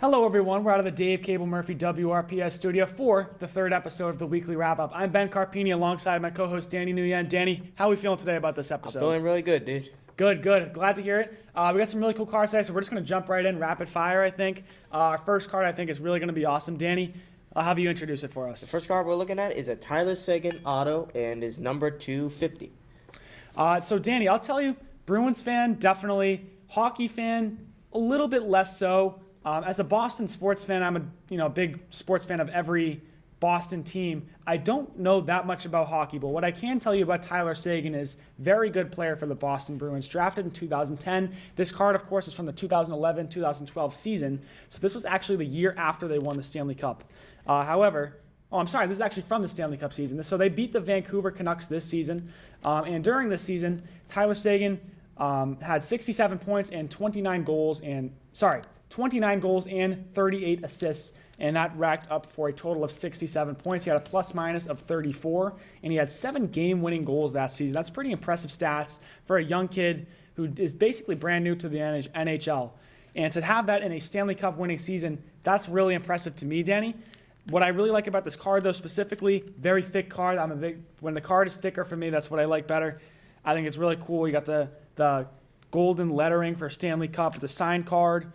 Hello, everyone. We're out of the Dave Cable Murphy WRPS studio for the third episode of the weekly wrap-up. I'm Ben Carpine alongside my co-host Danny Nguyen. Danny, how are we feeling today about this episode? I'm feeling really good, dude. Good. Glad to hear it. We got some really cool cards today, so we're just going to jump right in, rapid fire, I think. Our first card, I think, is really going to be awesome. Danny, I'll have you introduce it for us. The first card we're looking at is a Tyler Seguin auto and is number 250. So, Danny, I'll tell you, Bruins fan, definitely. Hockey fan, a little bit less so. As a Boston sports fan, I'm a big sports fan of every Boston team. I don't know that much about hockey, but what I can tell you about Tyler Seguin is very good player for the Boston Bruins, drafted in 2010. This card, of course, is from the 2011-2012 season, so this was actually the year after they won the Stanley Cup. This is actually from the Stanley Cup season. So they beat the Vancouver Canucks this season, and during this season, Tyler Seguin had 67 points and 29 goals and 38 assists, and that racked up for a total of 67 points. He had a plus-minus of 34, and he had 7 game-winning goals that season. That's pretty impressive stats for a young kid who is basically brand new to the NHL. And to have that in a Stanley Cup winning season, that's really impressive to me, Danny. What I really like about this card, though, specifically, very thick card. When the card is thicker for me, that's what I like better. I think it's really cool. You got the golden lettering for Stanley Cup. It's a signed card.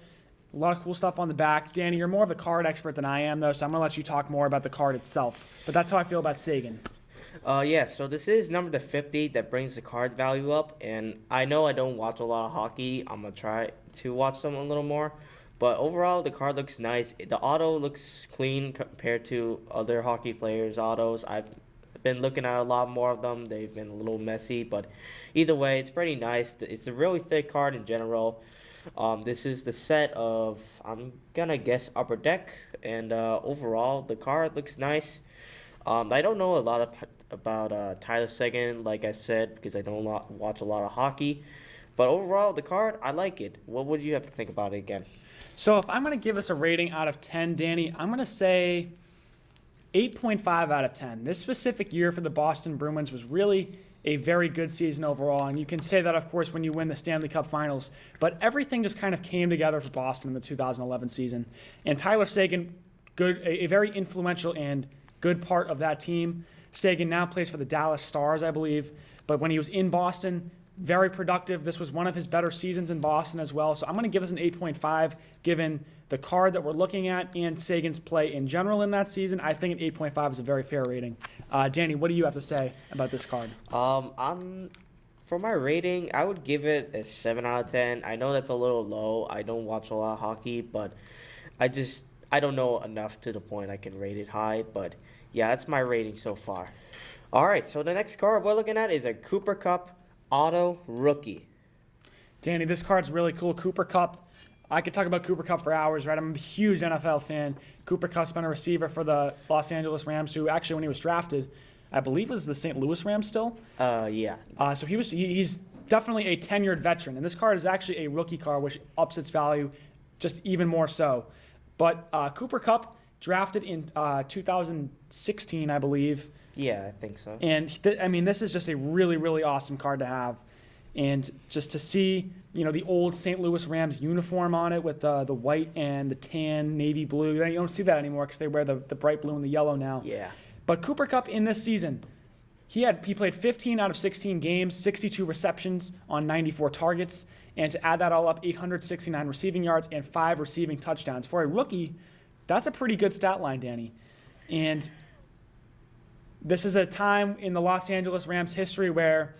A lot of cool stuff on the back. Danny, you're more of a card expert than I am, though, so I'm going to let you talk more about the card itself. But that's how I feel about Seguin. So this is number 50 that brings the card value up, and I know I don't watch a lot of hockey. I'm going to try to watch them a little more. But overall, the card looks nice. The auto looks clean compared to other hockey players' autos. I've been looking at a lot more of them. They've been a little messy, but either way, it's pretty nice. It's a really thick card in general. This is the set of, I'm gonna guess, Upper Deck, and overall the card looks nice. I don't know a lot about Tyler Seguin, like I said, because I don't watch a lot of hockey. But overall, the card, I like it. What would you have to think about it again? So if I'm going to give us a rating out of 10, Danny, I'm going to say 8.5 out of 10. This specific year for the Boston Bruins was really a very good season overall, and you can say that, of course, when you win the Stanley Cup Finals. But everything just kind of came together for Boston in the 2011 season. And Tyler Seguin, a very influential and good part of that team. Seguin now plays for the Dallas Stars, I believe. But when he was in Boston, very productive. This was one of his better seasons in Boston as well. So I'm going to give us an 8.5 given the card that we're looking at and Seguin's play in general in that season. I think an 8.5 is a very fair rating. Danny, what do you have to say about this card? For my rating, I would give it a 7 out of 10. I know that's a little low. I don't watch a lot of hockey, but I don't know enough to the point I can rate it high. But yeah, that's my rating so far. All right, so the next card we're looking at is a Cooper Kupp Auto Rookie. Danny, this card's really cool. Cooper Kupp. I could talk about Cooper Kupp for hours, right? I'm a huge NFL fan. Cooper Kupp's been a receiver for the Los Angeles Rams, who actually, when he was drafted, I believe was the St. Louis Rams still. Yeah. So he's definitely a tenured veteran, and this card is actually a rookie card, which ups its value just even more so. But Cooper Kupp drafted in 2016, I believe. Yeah, I think so. And this is just a really, really awesome card to have. And just to see, the old St. Louis Rams uniform on it with the white and the tan navy blue. You don't see that anymore because they wear the bright blue and the yellow now. Yeah. But Cooper Kupp in this season, he played 15 out of 16 games, 62 receptions on 94 targets. And to add that all up, 869 receiving yards and 5 receiving touchdowns. For a rookie, that's a pretty good stat line, Danny. And this is a time in the Los Angeles Rams history where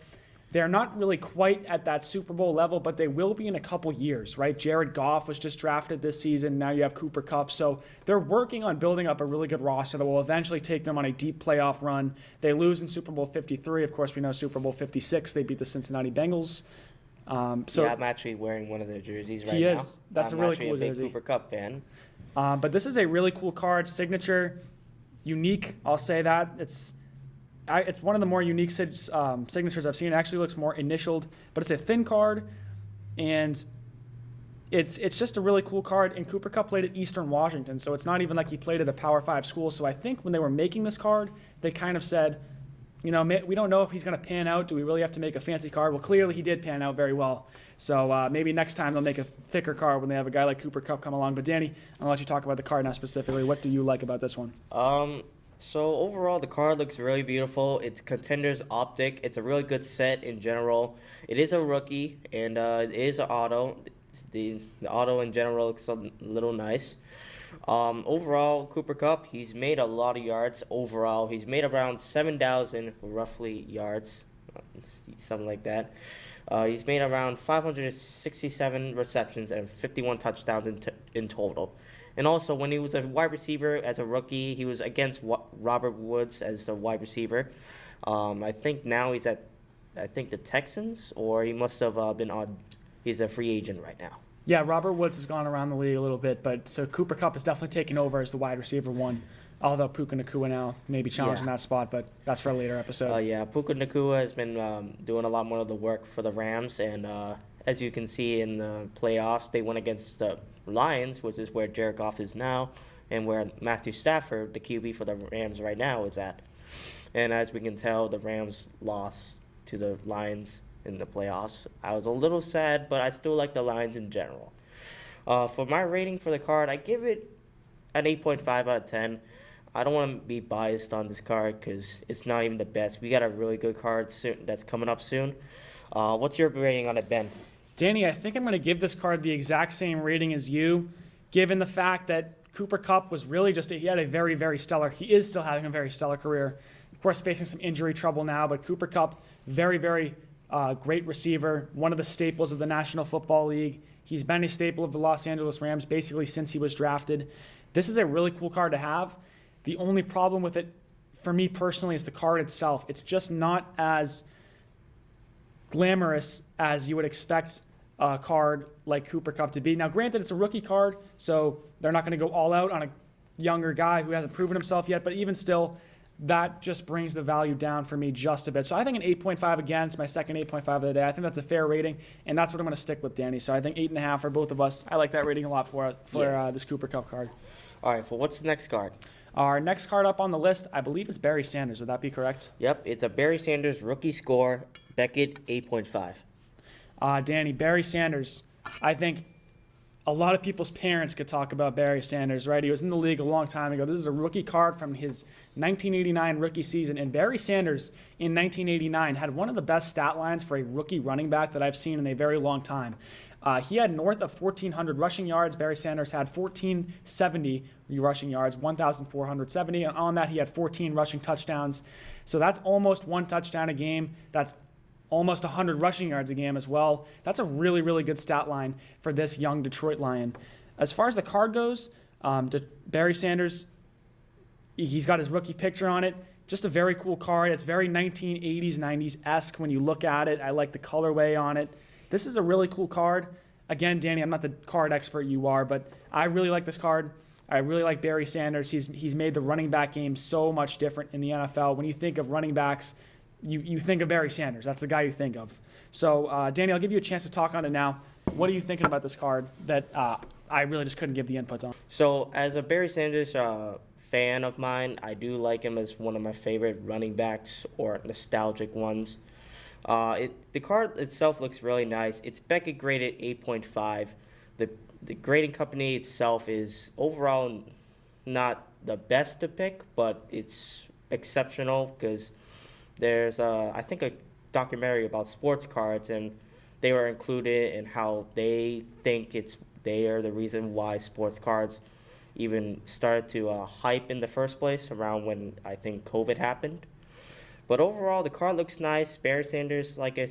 they're not really quite at that Super Bowl level, but they will be in a couple years, right? Jared Goff was just drafted this season. Now you have Cooper Kupp. So they're working on building up a really good roster that will eventually take them on a deep playoff run. They lose in Super Bowl 53. Of course, we know Super Bowl 56. They beat the Cincinnati Bengals. Yeah, I'm actually wearing one of their jerseys right now. He is. That's a really cool jersey. I'm actually a big Cooper Kupp fan. But this is a really cool card. Signature, unique, I'll say that. It's one of the more unique signatures I've seen. It actually looks more initialed, but it's a thin card, and it's just a really cool card. And Cooper Kupp played at Eastern Washington, so it's not even like he played at a Power 5 school. So I think when they were making this card, they kind of said, we don't know if he's going to pan out. Do we really have to make a fancy card? Well, clearly he did pan out very well. So maybe next time they'll make a thicker card when they have a guy like Cooper Kupp come along. But Danny, I'm going to let you talk about the card now specifically. What do you like about this one? So overall, the card looks really beautiful. It's Contender's Optic. It's a really good set in general. It is a rookie, and it is an auto. The auto in general looks a little nice. Overall, Cooper Kupp, he's made a lot of yards. Overall, he's made around 7,000 roughly yards, something like that. He's made around 567 receptions and 51 touchdowns in total. And also, when he was a wide receiver as a rookie, he was against Robert Woods as a wide receiver. I think now he's at, the Texans, or he must have been on. He's a free agent right now. Yeah, Robert Woods has gone around the league a little bit, but so Cooper Kupp is definitely taking over as the wide receiver one. Although Puka Nacua now may be challenging that spot, but that's for a later episode. Puka Nacua has been doing a lot more of the work for the Rams, and as you can see in the playoffs, they went against the Lions, which is where Jared Goff is now, and where Matthew Stafford, the QB for the Rams right now, is at. And as we can tell, the Rams lost to the Lions in the playoffs. I was a little sad, but I still like the Lions in general. For my rating for the card, I give it an 8.5 out of 10. I don't want to be biased on this card because it's not even the best. We got a really good card soon that's coming up soon. What's your rating on it, Ben? Danny, I think I'm going to give this card the exact same rating as you, given the fact that Cooper Kupp was really he had a very, very stellar, he is still having a very stellar career. Of course, facing some injury trouble now, but Cooper Kupp, very, very great receiver, one of the staples of the National Football League. He's been a staple of the Los Angeles Rams basically since he was drafted. This is a really cool card to have. The only problem with it, for me personally, is the card itself. It's just not as glamorous as you would expect a card like Cooper Kupp to be. Now, granted, it's a rookie card, so they're not going to go all out on a younger guy who hasn't proven himself yet, but even still, that just brings the value down for me just a bit. So I think an 8.5 again. It's my second 8.5 of the day. I think that's a fair rating, and that's what I'm going to stick with, Danny. So I think 8.5 for both of us. I like that rating a lot for this Cooper Kupp card. All right, what's the next card? Our next card up on the list, I believe, is Barry Sanders. Would that be correct? Yep, it's a Barry Sanders rookie score, Beckett 8.5. Danny, Barry Sanders, I think a lot of people's parents could talk about Barry Sanders, right? He was in the league a long time ago. This is a rookie card from his 1989 rookie season. And Barry Sanders in 1989 had one of the best stat lines for a rookie running back that I've seen in a very long time. He had north of 1,400 rushing yards. Barry Sanders had 1,470 rushing yards, 1,470. And on that, he had 14 rushing touchdowns. So that's almost one touchdown a game. That's almost 100 rushing yards a game as well. That's a really, really good stat line for this young Detroit Lion. As far as the card goes, Barry Sanders, he's got his rookie picture on it. Just a very cool card. It's very 1980s, 90s-esque when you look at it. I like the colorway on it. This is a really cool card. Again, Danny, I'm not the card expert you are, but I really like this card. I really like Barry Sanders. He's made the running back game so much different in the NFL. When you think of running backs, you think of Barry Sanders. That's the guy you think of. So, Danny, I'll give you a chance to talk on it now. What are you thinking about this card that I really just couldn't give the inputs on? So, as a Barry Sanders fan of mine, I do like him as one of my favorite running backs or nostalgic ones. The card itself looks really nice. It's Beckett graded 8.5. The grading company itself is overall not the best to pick, but it's exceptional because there's I think a documentary about sports cards, and they were included in how they think they are the reason why sports cards even started to hype in the first place around when I think COVID happened. But overall, the card looks nice. Barry Sanders, like I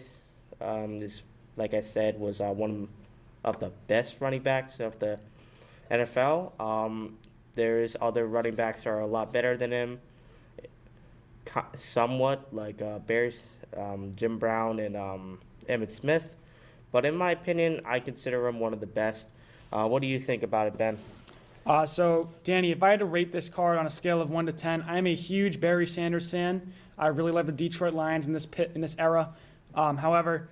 said, was one of the best running backs of the NFL. There's other running backs that are a lot better than him, somewhat, like Jim Brown and Emmitt Smith. But in my opinion, I consider him one of the best. What do you think about it, Ben? So, Danny, if I had to rate this card on a scale of 1 to 10, I'm a huge Barry Sanders fan. I really love the Detroit Lions in this era. However,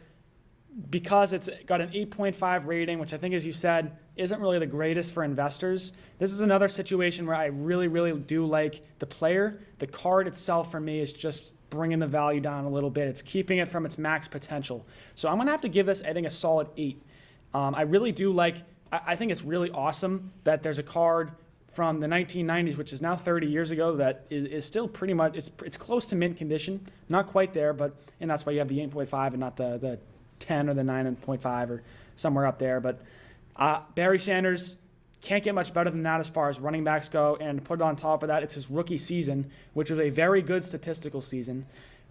because it's got an 8.5 rating, which I think, as you said, isn't really the greatest for investors, this is another situation where I really, really do like the player. The card itself, for me, is just bringing the value down a little bit. It's keeping it from its max potential. So I'm going to have to give this, I think, a solid 8. I really do like, I think it's really awesome that there's a card from the 1990s, which is now 30 years ago, that is still pretty much, it's close to mint condition. Not quite there, and that's why you have the 8.5 and not the 10 or the 9.5 or somewhere up there. But Barry Sanders can't get much better than that as far as running backs go. And to put it on top of that, it's his rookie season, which was a very good statistical season.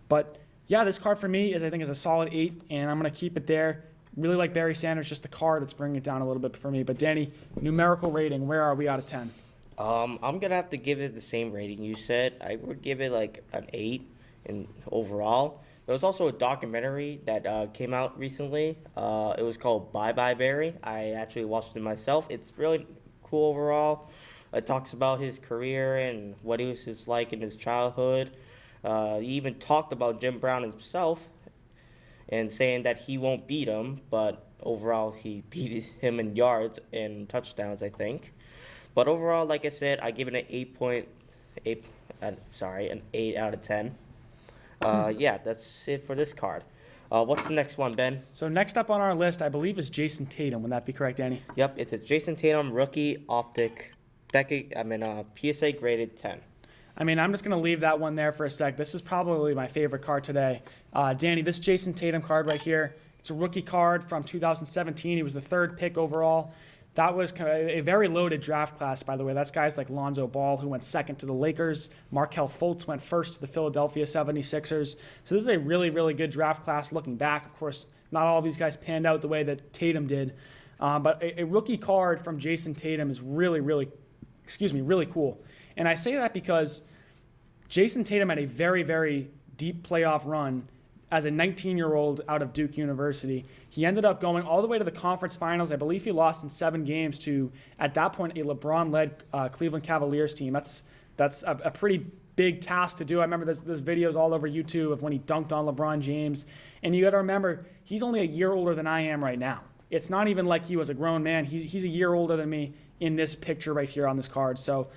But yeah, this card for me is, I think, is a solid 8, and I'm going to keep it there. Really like Barry Sanders, just the card that's bringing it down a little bit for me. But Danny, numerical rating, where are we out of 10? I'm gonna have to give it the same rating you said. I would give it like an 8 in overall. There was also a documentary that came out recently. It was called Bye Bye Barry. I actually watched it myself. It's really cool overall. It talks about his career and what he was just like in his childhood. He even talked about Jim Brown himself and saying that he won't beat him, but overall he beat him in yards and touchdowns, I think. But overall, like I said, I give it an 8 out of 10. Yeah, that's it for this card. What's the next one, Ben? So next up on our list, I believe, is Jason Tatum. Would that be correct, Danny? Yep, it's a Jason Tatum rookie optic, PSA graded 10. I mean, I'm just going to leave that one there for a sec. This is probably my favorite card today. Danny, this Jason Tatum card right here, it's a rookie card from 2017. He was the 3rd pick overall. That was kind of a very loaded draft class, by the way. That's guys like Lonzo Ball, who went 2nd to the Lakers. Markelle Fultz went 1st to the Philadelphia 76ers. So this is a really, really good draft class looking back. Of course, not all of these guys panned out the way that Tatum did. But a rookie card from Jason Tatum is really, really cool. And I say that because Jason Tatum had a very, very deep playoff run as a 19-year-old out of Duke University. He ended up going all the way to the conference finals. I believe he lost in 7 games to, at that point, a LeBron-led Cleveland Cavaliers team. That's a pretty big task to do. I remember there's videos all over YouTube of when he dunked on LeBron James. And you got to remember, he's only a year older than I am right now. It's not even like he was a grown man. He's a year older than me in this picture right here on this card. So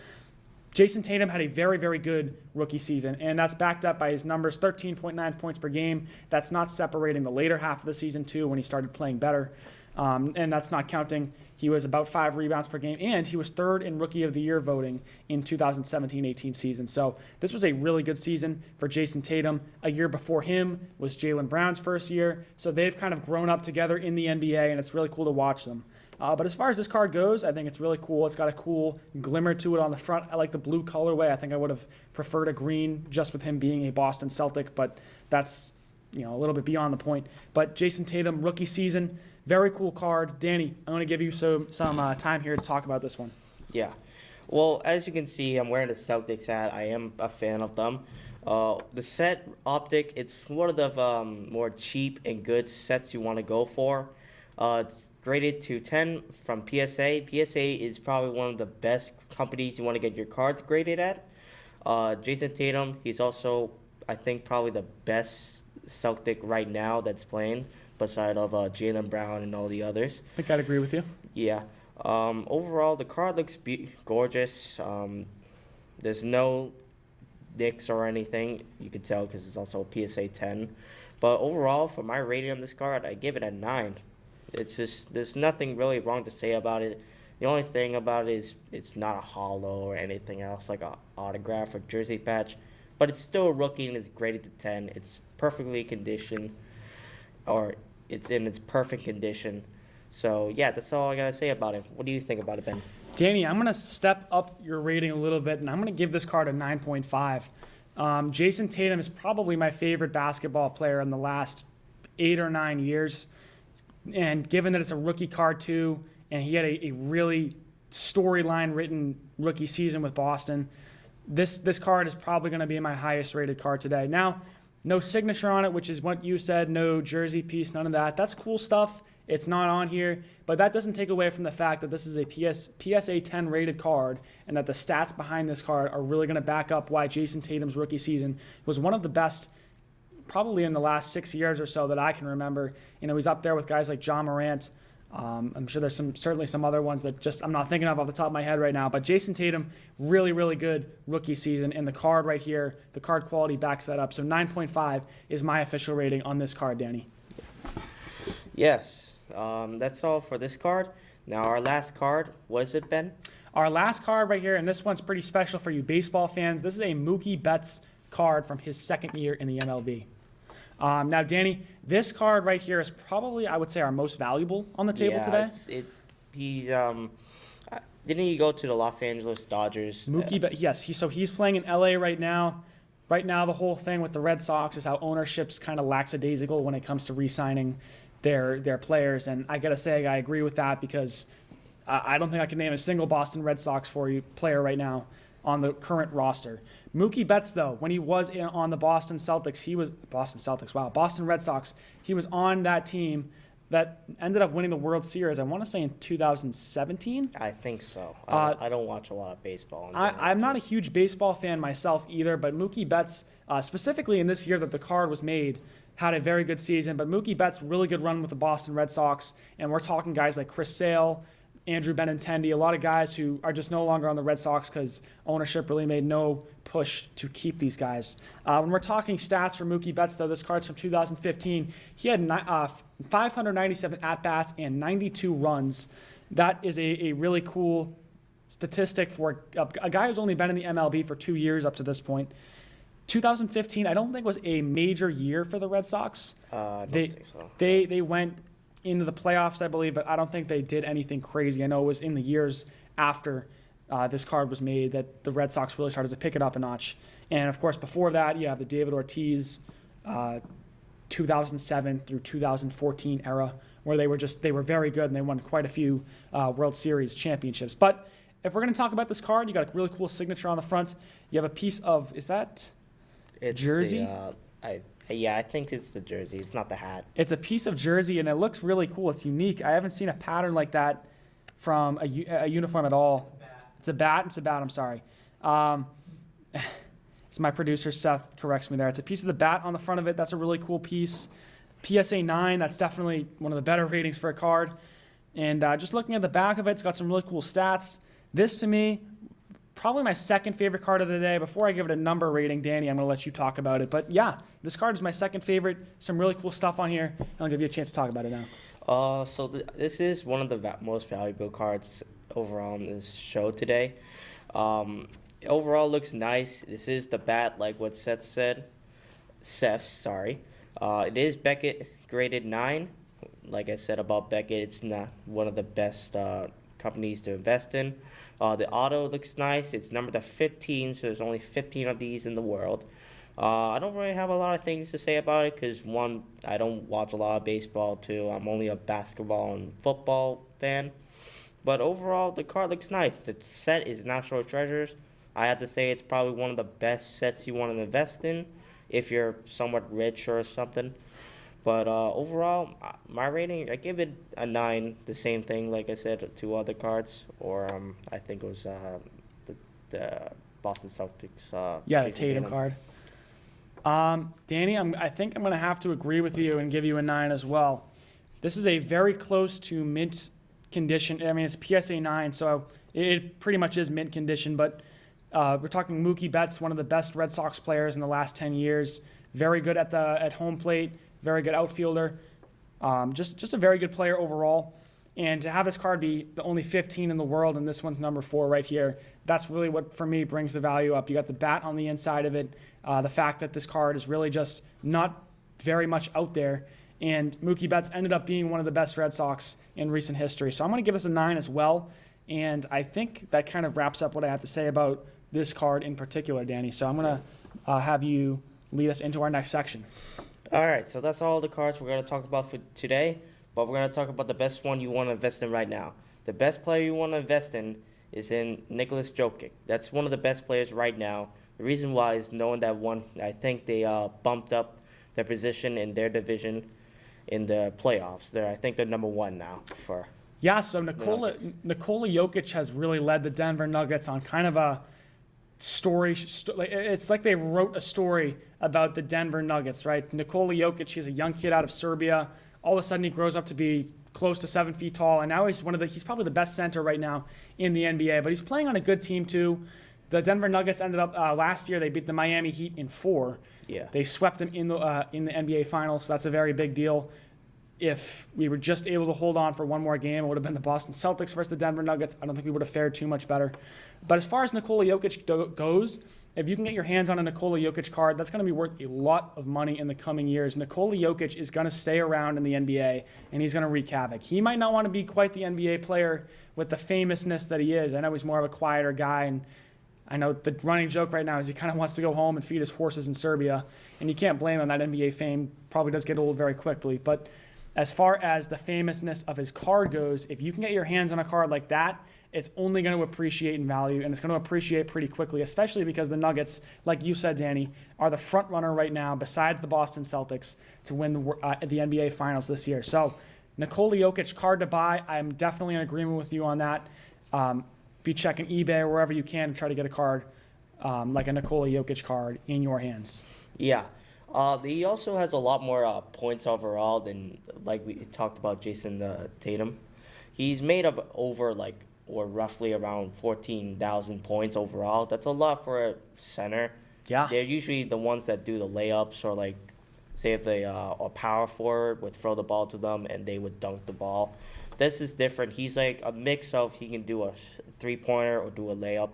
Jason Tatum had a very, very good rookie season, and that's backed up by his numbers, 13.9 points per game. That's not separating the later half of the season, too, when he started playing better. And that's not counting, he was about 5 rebounds per game, and he was 3rd in Rookie of the Year voting in 2017-18 season. So this was a really good season for Jason Tatum. A year before him was Jaylen Brown's first year. So they've kind of grown up together in the NBA, and it's really cool to watch them. But as far as this card goes, I think it's really cool. It's got a cool glimmer to it on the front. I like the blue colorway. I think I would have preferred a green just with him being a Boston Celtic, but that's a little bit beyond the point. But Jason Tatum, rookie season, very cool card. Danny, I'm going to give you some time here to talk about this one. Yeah. Well, as you can see, I'm wearing a Celtics hat. I am a fan of them. The set optic, it's one of the more cheap and good sets you want to go for. It's graded to 10 from PSA. PSA is probably one of the best companies you want to get your cards graded at. Jason Tatum, he's also, I think, probably the best Celtic right now that's playing, beside of Jaylen Brown and all the others. I think I'd agree with you. Yeah. Overall, the card looks gorgeous. There's no nicks or anything. You can tell because it's also a PSA 10. But overall, for my rating on this card, I give it a 9. It's just, there's nothing really wrong to say about it. The only thing about it is it's not a hollow or anything else like an autograph or jersey patch. But it's still a rookie and it's graded to 10. It's perfectly conditioned, or it's in its perfect condition. So, yeah, that's all I got to say about it. What do you think about it, Ben? Danny, I'm going to step up your rating a little bit, and I'm going to give this card a 9.5. Jason Tatum is probably my favorite basketball player in the last 8 or 9 years. And given that it's a rookie card, too, and he had a really storyline-written rookie season with Boston, this card is probably going to be my highest-rated card today. Now, no signature on it, which is what you said, no jersey piece, none of that. That's cool stuff. It's not on here, but that doesn't take away from the fact that this is a PSA 10 rated card and that the stats behind this card are really going to back up why Jason Tatum's rookie season was one of the best probably in the last 6 years or so that I can remember. He's up there with guys like John Morant, I'm sure there's certainly some other ones that just I'm not thinking of off the top of my head right now. But Jason Tatum, really, really good rookie season. And the card right here, the card quality backs that up. So 9.5 is my official rating on this card, Danny. Yes, that's all for this card. Now our last card, what is it, Ben? Our last card right here, and this one's pretty special for you baseball fans. This is a Mookie Betts card from his second year in the MLB. Now, Danny, this card right here is probably, I would say, our most valuable on the table today. Didn't he go to the Los Angeles Dodgers? Mookie Betts, yes. He's playing in LA right now. Right now, the whole thing with the Red Sox is how ownership's kind of lackadaisical when it comes to re-signing their players. And I got to say, I agree with that because I don't think I can name a single Boston Red Sox player right now on the current roster. Mookie Betts, though, when he was on the Boston Red Sox, he was on that team that ended up winning the World Series, I want to say in 2017. I think so. I don't watch a lot of baseball. I'm not a huge baseball fan myself either, but Mookie Betts, specifically in this year that the card was made, had a very good season. But Mookie Betts, really good run with the Boston Red Sox, and we're talking guys like Chris Sale, Andrew Benintendi, a lot of guys who are just no longer on the Red Sox because ownership really made no push to keep these guys. When we're talking stats for Mookie Betts, though, this card's from 2015. He had 597 at-bats and 92 runs. That is a really cool statistic for a guy who's only been in the MLB for 2 years up to this point. 2015, I don't think was a major year for the Red Sox. I don't think so. They went into the playoffs, I believe, but I don't think they did anything crazy. I know it was in the years after this card was made that the Red Sox really started to pick it up a notch. And, of course, before that, you have the David Ortiz 2007 through 2014 era where they were very good and they won quite a few World Series championships. But if we're going to talk about this card, you got a really cool signature on the front. You have a piece of, is that jersey? I think it's the jersey. It's not the hat. It's a piece of jersey, and it looks really cool. It's unique. I haven't seen a pattern like that from a uniform at all. It's a bat. I'm sorry. So my producer, Seth, corrects me there. It's a piece of the bat on the front of it. That's a really cool piece. PSA 9, that's definitely one of the better ratings for a card. And just looking at the back of it, it's got some really cool stats. This, to me, probably my second favorite card of the day. Before I give it a number rating, Danny, I'm going to let you talk about it. But yeah, this card is my second favorite. Some really cool stuff on here. I'll give you a chance to talk about it now. This is one of the most valuable cards overall on this show today. Overall looks nice. This is the bat, like what Seth said. It is Beckett graded 9. Like I said about Beckett, it's not one of the best companies to invest in. The auto looks nice. It's numbered to 15, so there's only 15 of these in the world. I don't really have a lot of things to say about it because, one, I don't watch a lot of baseball. Two, I'm only a basketball and football fan. But overall, the card looks nice. The set is National Treasures. I have to say it's probably one of the best sets you want to invest in if you're somewhat rich or something. But overall, my rating, I give it a 9. The same thing, like I said, to other cards. Or I think it was the Boston Celtics. The Tatum card. Danny, I think I'm going to have to agree with you and give you a 9 as well. This is a very close to mint condition. I mean, it's PSA 9, so it pretty much is mint condition. But we're talking Mookie Betts, one of the best Red Sox players in the last 10 years. Very good at home plate. Very good outfielder. Just a very good player overall. And to have this card be the only 15 in the world, and this one's number 4 right here, that's really what, for me, brings the value up. You got the bat on the inside of it. The fact that this card is really just not very much out there. And Mookie Betts ended up being one of the best Red Sox in recent history. So I'm going to give this a 9 as well. And I think that kind of wraps up what I have to say about this card in particular, Danny. So I'm going to have you lead us into our next section. All right, so that's all the cards we're going to talk about for today, but we're going to talk about the best one you want to invest in right now. The best player you want to invest in is in Nicholas Jokic. That's one of the best players right now. The reason why is knowing that I think they bumped up their position in their division in the playoffs. I think they're number 1 now for. Yeah, so Nikola Jokic has really led the Denver Nuggets on kind of a story. It's like they wrote a story about the Denver Nuggets, right? Nikola Jokic, he's a young kid out of Serbia. All of a sudden, he grows up to be close to 7 feet tall, and now he's probably the best center right now in the NBA. But he's playing on a good team too. The Denver Nuggets ended up last year. They beat the Miami Heat in 4. Yeah. They swept them in the NBA Finals, so that's a very big deal. If we were just able to hold on for one more game, it would have been the Boston Celtics versus the Denver Nuggets. I don't think we would have fared too much better. But as far as Nikola Jokic goes, if you can get your hands on a Nikola Jokic card, that's going to be worth a lot of money in the coming years. Nikola Jokic is going to stay around in the NBA, and he's going to wreak havoc. He might not want to be quite the NBA player with the famousness that he is. I know he's more of a quieter guy, and I know the running joke right now is he kind of wants to go home and feed his horses in Serbia, and you can't blame him. That NBA fame probably does get old very quickly. But as far as the famousness of his card goes, if you can get your hands on a card like that, it's only going to appreciate in value, and it's going to appreciate pretty quickly, especially because the Nuggets, like you said, Danny, are the front runner right now, besides the Boston Celtics, to win the NBA Finals this year. So Nikola Jokic card to buy. I'm definitely in agreement with you on that. Be checking eBay or wherever you can to try to get a card like a Nikola Jokic card in your hands. Yeah. He also has a lot more points overall than, like we talked about, Jason Tatum. He's made up over or roughly around 14,000 points overall. That's a lot for a center. Yeah. They're usually the ones that do the layups, or say if they a power forward would throw the ball to them and they would dunk the ball. This is different. He's like a mix of, he can do a 3-pointer or do a layup.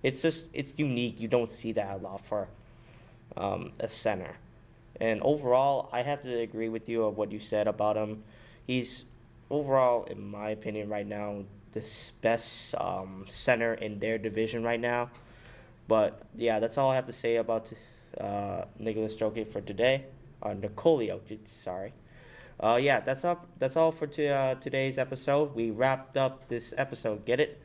It's unique. You don't see that a lot for a center. And overall, I have to agree with you of what you said about him. He's overall, in my opinion, right now, the best center in their division right now. But yeah, that's all I have to say about Nikola Jokic for today. Nikola Jokic, sorry. Yeah, that's all for today's episode. We wrapped up this episode. Get it?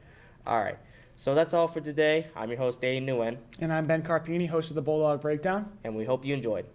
All right. So that's all for today. I'm your host, Nguyen. And I'm Ben Carpine, host of the Bulldog Breakdown. And we hope you enjoyed.